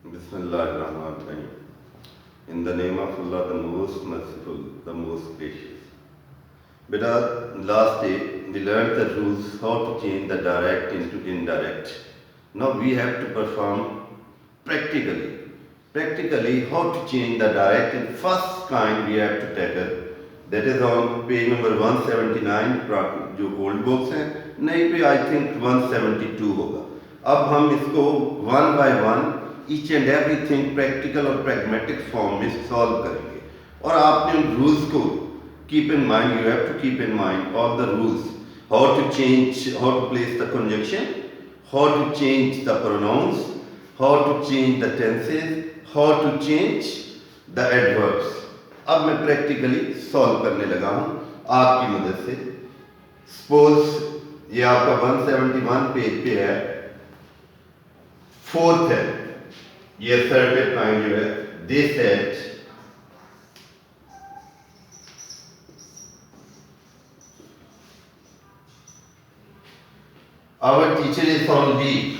Bismillahirrahmanirrahim. In the name of Allah, the most merciful, the most gracious. Beta, last day we learned the rules how to change the direct into indirect. Now we have to perform practically. Practically, how to change the direct in first kind we have to tackle. That is on page number 179 जो old books हैं, नई पे I think 172 होगा. अब हम इसको one by one each and everything practical और pragmatic form में सॉल्व करेंगे. और आपने उन रूल्स को keep in mind. You have to keep in mind all the rules, how to change, how to place the conjunction, how to change the pronouns, how to change the tenses, how to change the adverbs. अब मैं practically solve करने लगा हूं आपकी मदद से. Suppose ये आपका 171 पेज पे है, फोर्थ है. ये असर्टिव काइंड जो है, they said our teacher is on leave.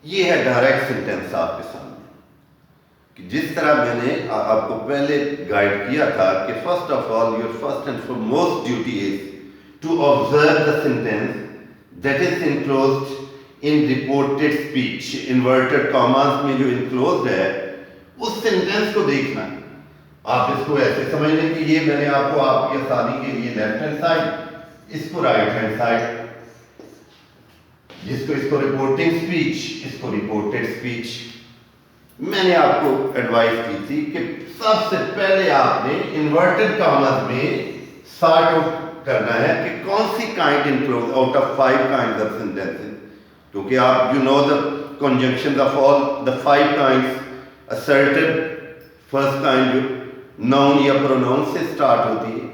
ये है डायरेक्ट सेंटेंस आपके सामने. कि जिस तरह मैंने आपको पहले गाइड किया था कि first of all your first and foremost duty is to observe the sentence that is enclosed in reported speech. Inverted commas में जो इनक्लोज्ड है उस सेंटेंस को देखना है. आप इसको ऐसे समझ लें कि ये मैंने आपको आपकी आसानी के लिए लेफ्ट हैंड साइड, इसको राइट हैंड साइड, जिसको इसको रिपोर्टिंग स्पीच, इसको रिपोर्टेड स्पीच. मैंने आपको एडवाइस की थी कि सबसे पहले आपने इन्वर्टेड कॉमास में सॉर्ट आउट करना है कि कौन सी kind include out of 5 kinds of sentences. क्योंकि आप you know the conjunction of all the 5 kinds. Assertive first kind जो नाउन या प्रोनाउन से स्टार्ट होती है,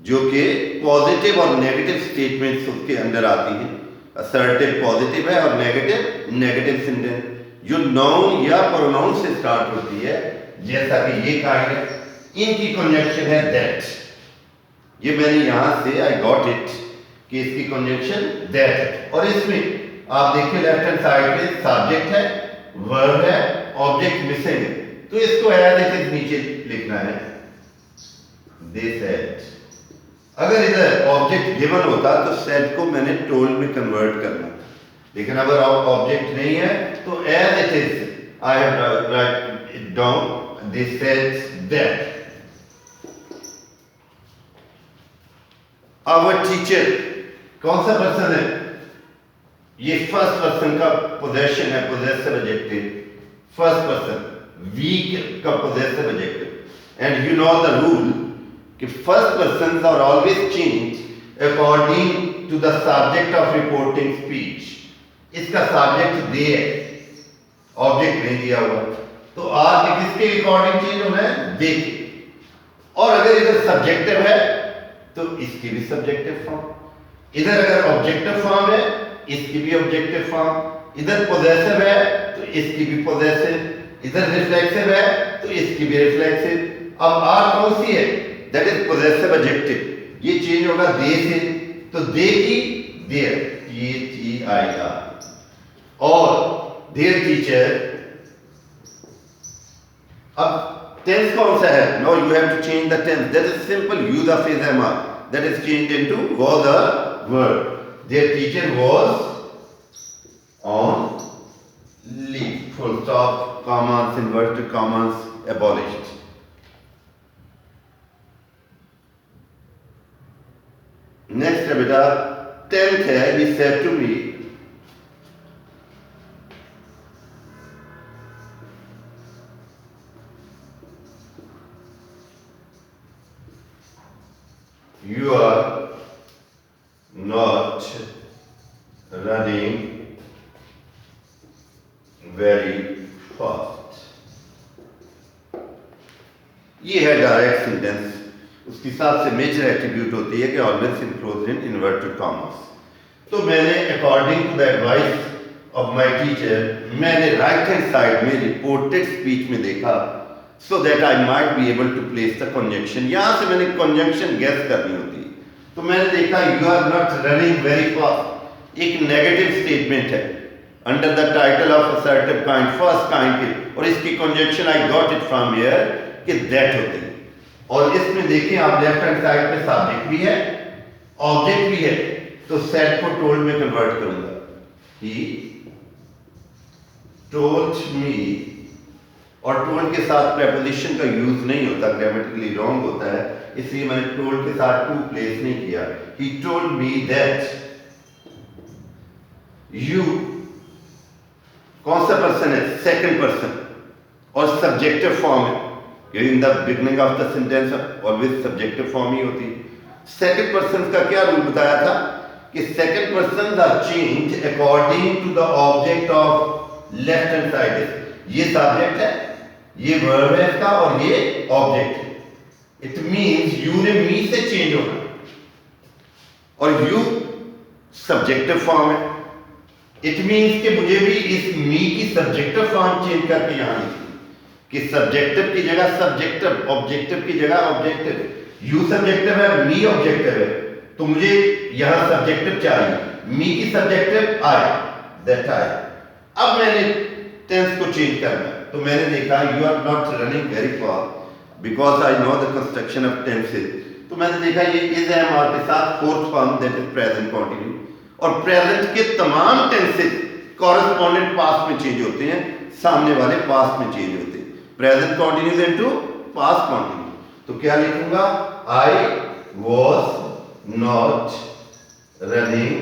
जो कि पॉजिटिव और नेगेटिव स्टेटमेंट्स उसके अंदर आती हैं. असर्टिव पॉजिटिव है और नेगेटिव नेगेटिव सेंटेंस. जो नाउन या प्रोनाउन से स्टार्ट होती है, जैसा कि ये काइंड है, इनकी कंजंक्शन है दैट. ये मैंने यहां से आई गॉट इट कि इसकी कंजंक्शन दैट है. और इसमें आप देखिए लेफ्ट हैंड साइड पे सब्जेक्ट है, वर्ब है, ऑब्जेक्ट मिसिंग है. तो इसको एज इट इज नीचे लिखना है, दे सेड. अगर इधर ऑब्जेक्ट गिवन होता तो सेड को मैंने टोल्ड में कन्वर्ट करना, लेकिन अगर ऑब्जेक्ट नहीं है तो as it is I have write it down, they said that. Our teacher कौन सा पर्सन है? ये फर्स्ट पर्सन का पोजेशन है, पोजेसिव एडजेक्टिव. फर्स्ट पर्सन, वीक का possessive adjective. And you know the rule कि first person are always change according to the subject of reporting speech. इसका सब्जेक्ट दे है, ऑब्जेक्ट नहीं दिया हुआ, तो आर किसके अकॉर्डिंग चेंज होना है? दे के. और अगर इधर सब्जेक्टिव है तो इसकी भी सब्जेक्टिव फॉर्म. इधर अगर ऑब्जेक्टिव फॉर्म है, इसकी भी ऑब्जेक्टिव फॉर्म. इधर पोजेसिव है तो इसकी भी पोजेसिव. इधर रिफ्लेक्सिव है तो इसकी भी रिफ्लेक्सिव. अब आर कौन सी है? That is possessive adjective. ये चेंज होगा दे से, तो दे की देयर, THEIR. और देयर टीचर. अब टेंस कौन सा है? No you have to change the tense. That is simple, use of is am are, that is change into was a verb. Their teacher was on leave, full stop, commas, inverted commas abolished. Next है बेटा 10th है. He said to me, you are not running very fast. ये है direct sentence. उसकी सबसे major attribute होती है कि always enclosed in inverted commas. तो मैंने according to the advice of my teacher, मैंने राइट हैंड साइड में रिपोर्टेड स्पीच में देखा so that I might be able to place the conjunction. यहाँ से मैंने conjunction guess करनी होती है. तो मैंने देखा you are not running very fast. एक negative statement है under the title of assertive kind, first kind के, और इसकी conjunction I got it from here कि that होती है. और इसमें देखें आप लेफ्ट हैंड साइड पे सब्जेक्ट भी है, ऑब्जेक्ट भी है, तो सेट को टोल्ड में कन्वर्ट करूंगा. He told me, और टोल्ड के साथ प्रेपोजिशन का यूज नहीं होता, ग्रामेटिकली रॉन्ग होता है, इसलिए मैंने टोल्ड के साथ टू प्लेस नहीं किया. He told me that you, कौन सा पर्सन है? सेकंड पर्सन, और सब्जेक्टिव फॉर्म है. In the beginning of the sentence always subjective form ही होती है. सेकंड पर्सन का क्या रूल बताया था कि second person are change according to the object of left hand side. ये सब्जेक्ट है, ये वर्ब है इसका, और ये ऑब्जेक्ट है. इट मींस यू ने मी से चेंज होना, और यू सब्जेक्टिव फॉर्म है. इट मींस कि मुझे भी इस मी की सब्जेक्टिव फॉर्म चेंज करके यहां लिखनी कि सब्जेक्टिव की जगह सब्जेक्टिव, ऑब्जेक्टिव की जगह ऑब्जेक्टिव. यू सब्जेक्टिव है, मी ऑब्जेक्टिव है, तो मुझे यहां सब्जेक्टिव चाहिए. मी की सब्जेक्टिव आई, दैट आई. अब मैंने टेंस को चेंज करना है, तो मैंने देखा you are not running very fast because I know the construction of tenses. तो मैंने देखा ये इज एम आर के साथ fourth form that is present continue, और प्रेजेंट के तमाम टेंसेस कॉरेस्पॉन्डेंट पास्ट में चेंज होते हैं, सामने वाले पास्ट में चेंज होते हैं. Present continuous into past continue. तो क्या लिखूंगा? I was not running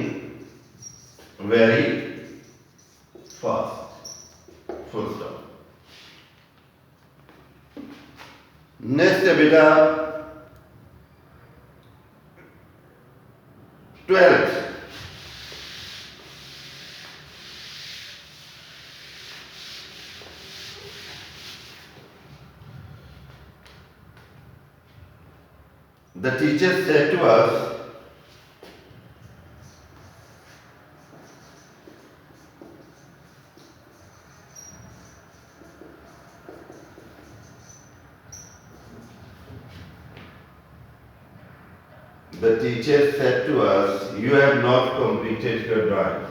very fast, full stop. Next है बेटा 12th. The teacher said to us, the teacher said to us, you have not completed your drawing.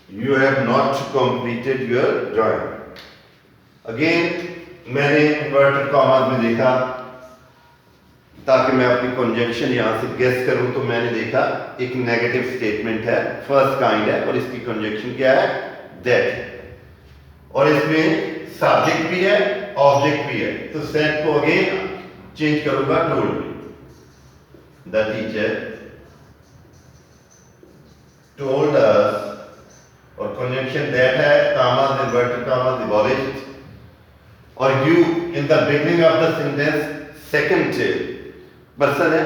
You have not completed your drawing. Again मैंने inverted commas में देखा ताकि मैं अपनी conjunction यहां से गेस करूं. तो मैंने देखा एक नेगेटिव स्टेटमेंट है, फर्स्ट काइंड है, और इसकी कंजंक्शन क्या है? दैट. और इसमें सब्जेक्ट भी है, ऑब्जेक्ट भी है. तो सेट को अगेन चेंज करूंगा टोल्ड में. द टीचर टोल्ड अस, और कंजंक्शन दैट है, कॉमास इन्वर्टेड कॉमास abolished, और you in the beginning of the sentence second person है,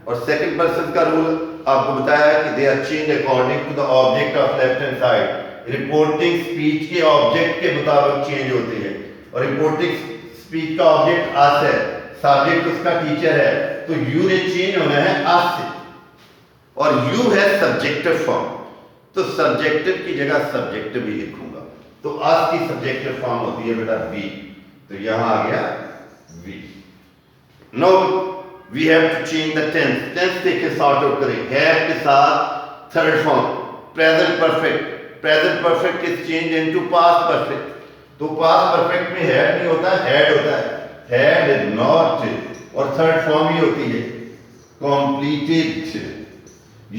और सेकंड पर्सन का रूल आपको बताया है कि they are change according to the object of left hand side. Reporting speech के ऑब्जेक्ट के मुताबिक चेंज होती है, और रिपोर्टिंग स्पीच का ऑब्जेक्ट अस है, सब्जेक्ट उसका टीचर है, तो यू ने चेंज होना है अस से, और यू है सब्जेक्टिव फॉर्म, तो सब्जेक्टिव की जगह सब्जेक्टिव ही लिखूंगा. तो अस की सब्जेक्टिव फॉर्म होती है बेटा वी, तो यहां आ गया we. No we have to change the tense. Tense देख के सॉर्ट आउट करें. हैव के साथ third form present perfect. Present perfect is change into past perfect. तो पास्ट परफेक्ट में हैड नहीं होता, हैड होता है. हैड नॉट, और थर्ड फॉर्म ही होती है कंप्लीटेड.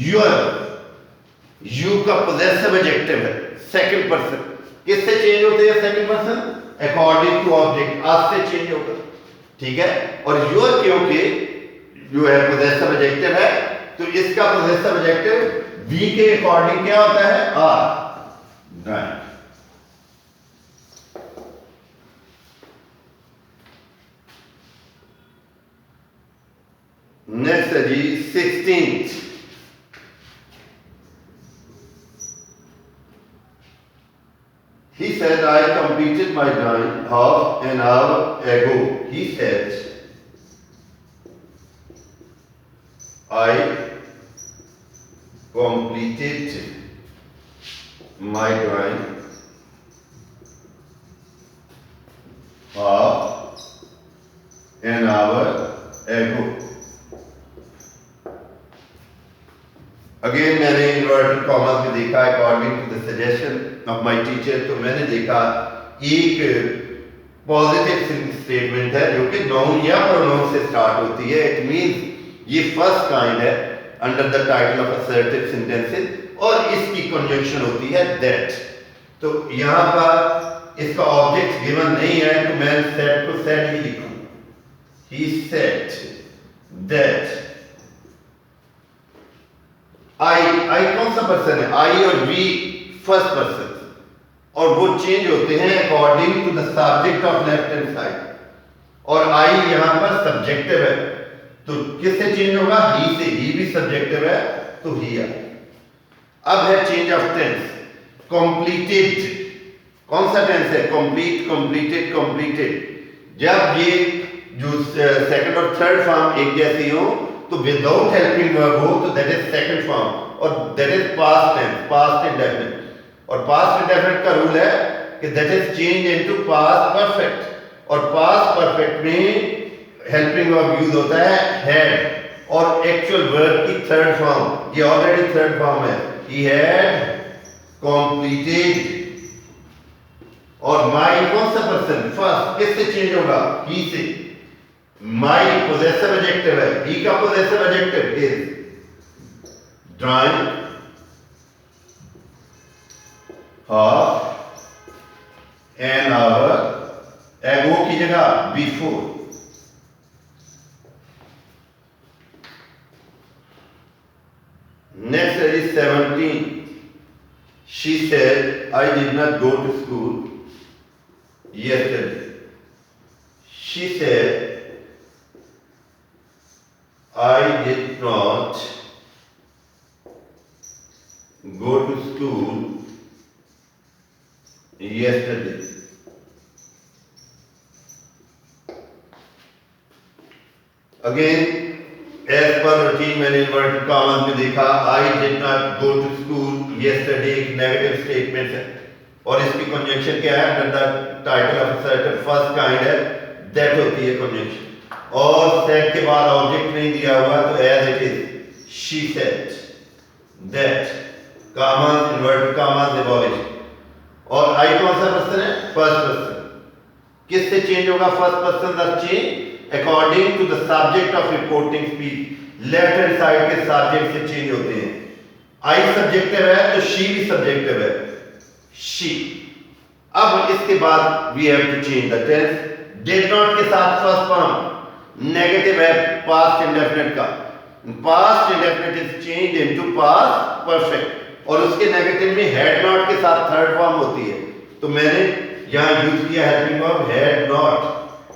योर, यू का पोजेसिव एडजेक्टिव है, सेकंड पर्सन. किससे चेंज होते हैं second person? According to object, आज से चेंज होगा. ठीक है. और योर क्योंकि जो है पोजेसिव एडजेक्टिव है, तो इसका पोजेसिव एडजेक्टिव वी के अकॉर्डिंग क्या होता है? आर. राइट. नेक्स्ट है जी 16th. He said, I completed my drawing half an hour ago. He said, I completed my drawing half an hour ago. Again मैंने inverted commas में देखा according to the suggestion of my teacher, तो मैंने देखा एक positive statement है जो कि नाउन या प्रोनाउन से स्टार्ट होती है. इट मींस ये फर्स्ट काइंड है under the title of assertive sentences और इसकी कंजंक्शन होती है दैट. तो यहां पर इसका ऑब्जेक्ट गिवन नहीं है तो मैं सेड को सेड ही लिखूं. He said that. आई कौन सा पर्सन है? आई और वी फर्स्ट पर्सन, और वो चेंज होते हैं according to the subject of left hand side. और आई यहां पर सब्जेक्टिव है तो किससे चेंज होगा? ही से. ही भी सब्जेक्टिव है तो ही है. अब है चेंज ऑफ टेंस. कंप्लीटेड कौन सा टेंस है? Complete, completed, completed. जब ये जो सेकंड और थर्ड फॉर्म एक जैसी हो तो विदाउट हेल्पिंग वर्ब हो तो दैट इज सेकंड फॉर्म और that is past tense, past indefinite. और पास्ट इंडेफिनिट का रूल है कि that is change into past perfect. और पास्ट परफेक्ट में हेल्पिंग वर्ब यूज होता है हैड और एक्चुअल वर्ब की थर्ड फॉर्म. ये ऑलरेडी थर्ड फॉर्म है. He had completed. और माई कौन सा पर्सन? फर्स्ट. किससे चेंज होगा? ही से. माई पोजेसिव एडजेक्टिव है. ही का possessive adjective is drawing half an hour ago की जगह before. Next is 17. She said, I did not go to school yesterday. She said, I did not go to school yesterday. Again, as per routine मैंने inverted commas में देखा I did not go to school yesterday एक negative statement है और इसकी conjunction क्या है? Under the title of assertive first kind है दैट होती है कंजंक्शन. और सेड के बाद ऑब्जेक्ट नहीं दिया हुआ तो as it is she said that commas inverted commas abolish. और आई कौन सा पर्सन है? First person. किससे चेंज होगा? First person the change according to the subject of reporting speech. Left hand side के सब्जेक्ट से चेंज होते हैं. आई सब्जेक्टिव है तो शी भी सब्जेक्टिव है. शी. अब इसके बाद we have to change the tense. Did not के साथ फर्स्ट फॉर्म नेगेटिव है पास्ट इंडेफिनिट का. Past indefinite is change into past perfect और उसके नेगेटिव में हैड नॉट के साथ थर्ड फॉर्म होती है. तो मैंने यहां यूज किया हेल्पिंग वर्ब हैड नॉट.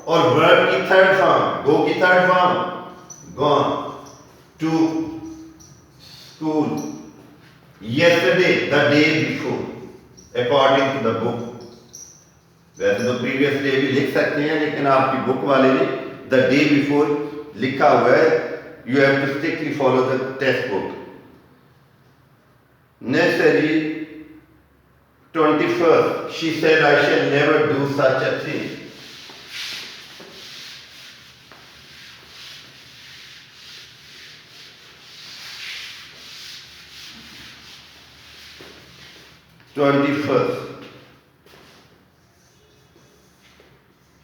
और वर्ब की थर्ड फॉर्म गो की third form gone. To school yesterday the day before according to the book. वैसे तो प्रीवियस डे भी लिख सकते हैं लेकिन आपकी बुक वाले ने द डे बिफोर लिखा हुआ है. You have to strictly follow the text book. Next is 21st. She said, I shall never do such a thing.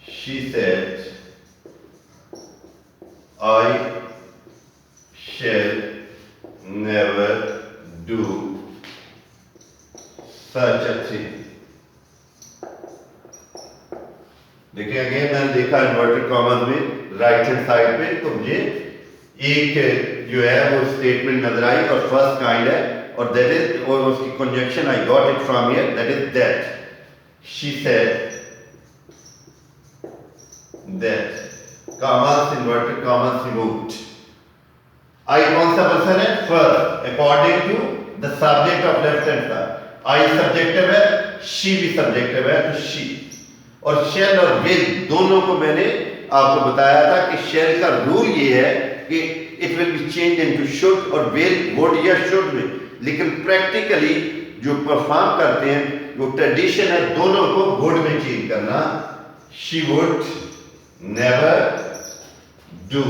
She said, I shall never do such a thing. देखिए again मैंने देखा inverted commas में right hand side पे तो मुझे एक जो है वो स्टेटमेंट नजर आई और फर्स्ट काइंड है और दैट इज और उसकी conjunction I got it from here that is that. She said that commas inverted commas removed. I कौन सा पर्सन है? First according to the subject of left hand side. I subjective है. She भी subjective है, तो she. और shell और will दोनों को मैंने आपको बताया था कि शेल का रूल ये है कि it will be change into should और विल वुड या शुड में, लेकिन प्रैक्टिकली जो परफॉर्म करते हैं वो ट्रेडिशन है दोनों को वुड में चेंज करना। She would never do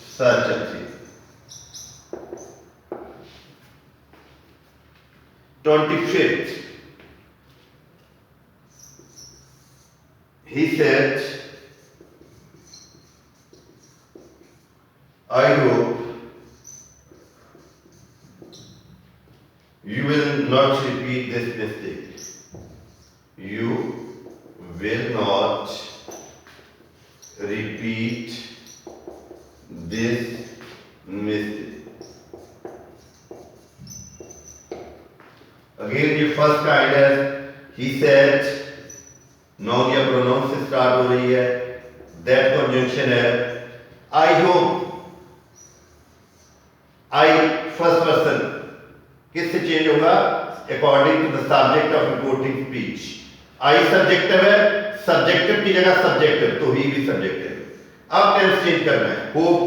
such a thing. 25th, he said, I hope you will not repeat this mistake. You will not repeat this mistake. Again, the first kind है, he said, noun या pronoun से start हो रही है, that conjunction है, I hope, I first person किससे change होगा? According to the subject of reporting speech. I subjective है, सब्जेक्टिव की जगह सब्जेक्टिव, तो ही भी सब्जेक्टिव। अब टेंस चेंज करना है, होप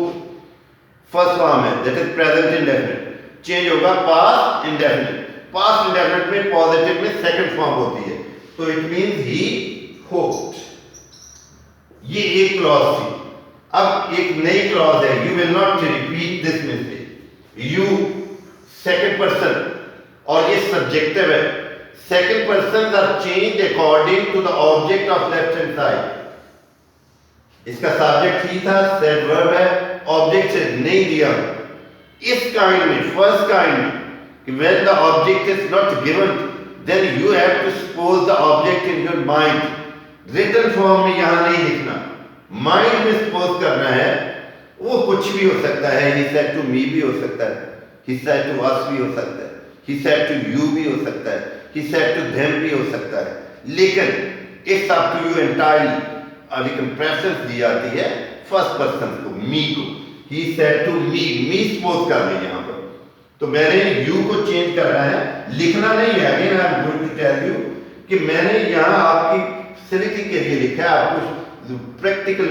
फर्स्ट फॉर्म है, that is present indefinite, change होगा पास्ट इंडेफिनिट। पास्ट इंडेफिनिट में पॉजिटिव में सेकंड फॉर्म होती है, तो इट मींस ही होप्ड। ये एक क्लॉज थी। अब एक नई क्लॉज है, you will not repeat this mistake. You second person और ये सब्जेक्टिव है। Second person are changed according to the object of left hand side. इसका सब्जेक्ट ही था, सेड वर्ब है, ऑब्जेक्ट से नहीं दिया। इस काइंड में, फर्स्ट काइंड में, when the object is not given, then you have to suppose the object in your mind. Written form में यहां नहीं लिखना, माइंड में suppose करना है। वो कुछ भी हो सकता है, he said to me भी हो सकता है, he said to us भी हो सकता है, he said to you भी हो सकता है, he said to them भी हो सकता है, लेकिन it's up to you entirely। लेकिन प्रेफरेंस दी जाती है फर्स्ट पर्सन को, मी को। he said to me, me suppose कर रहे यहां पर, तो मैंने यू को चेंज करना है, लिखना नहीं है। Again I am going to tell you कि मैंने यहाँ आपकी फैसिलिटी के लिए लिखा है, आपको प्रैक्टिकल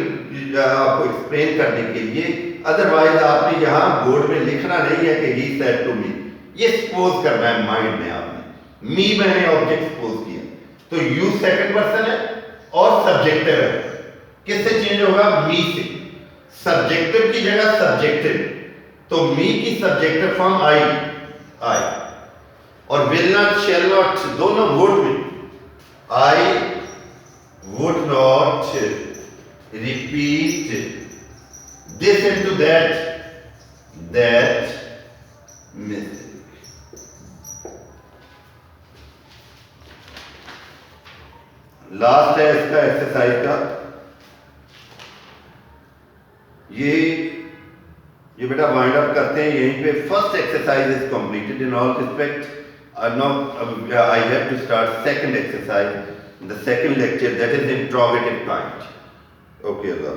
आपको एक्सप्लेन करने के लिए। अदरवाइज आपने यहाँ बोर्ड में लिखना नहीं है कि ही सेड टू मी, ये सपोज करना है माइंड में आपने। मी मैंने ऑब्जेक्ट सपोज किया, तो यू सेकंड पर्सन है और सब्जेक्टिव है। किससे चेंज होगा? मी से। सब्जेक्टिव की जगह सब्जेक्टिव, तो मी की सब्जेक्टिव फॉर्म आई, आई। और विल नॉट, शैल नॉट दोनों वुड में, I would not repeat this into that, that mistake. Last है इसका एक्सरसाइज का, ये बेटा वाइंड अप करते हैं यहीं पे। First exercise is completed in all respect. Now I have to start second exercise, the second lecture, that is interrogative kind. Okay Allah.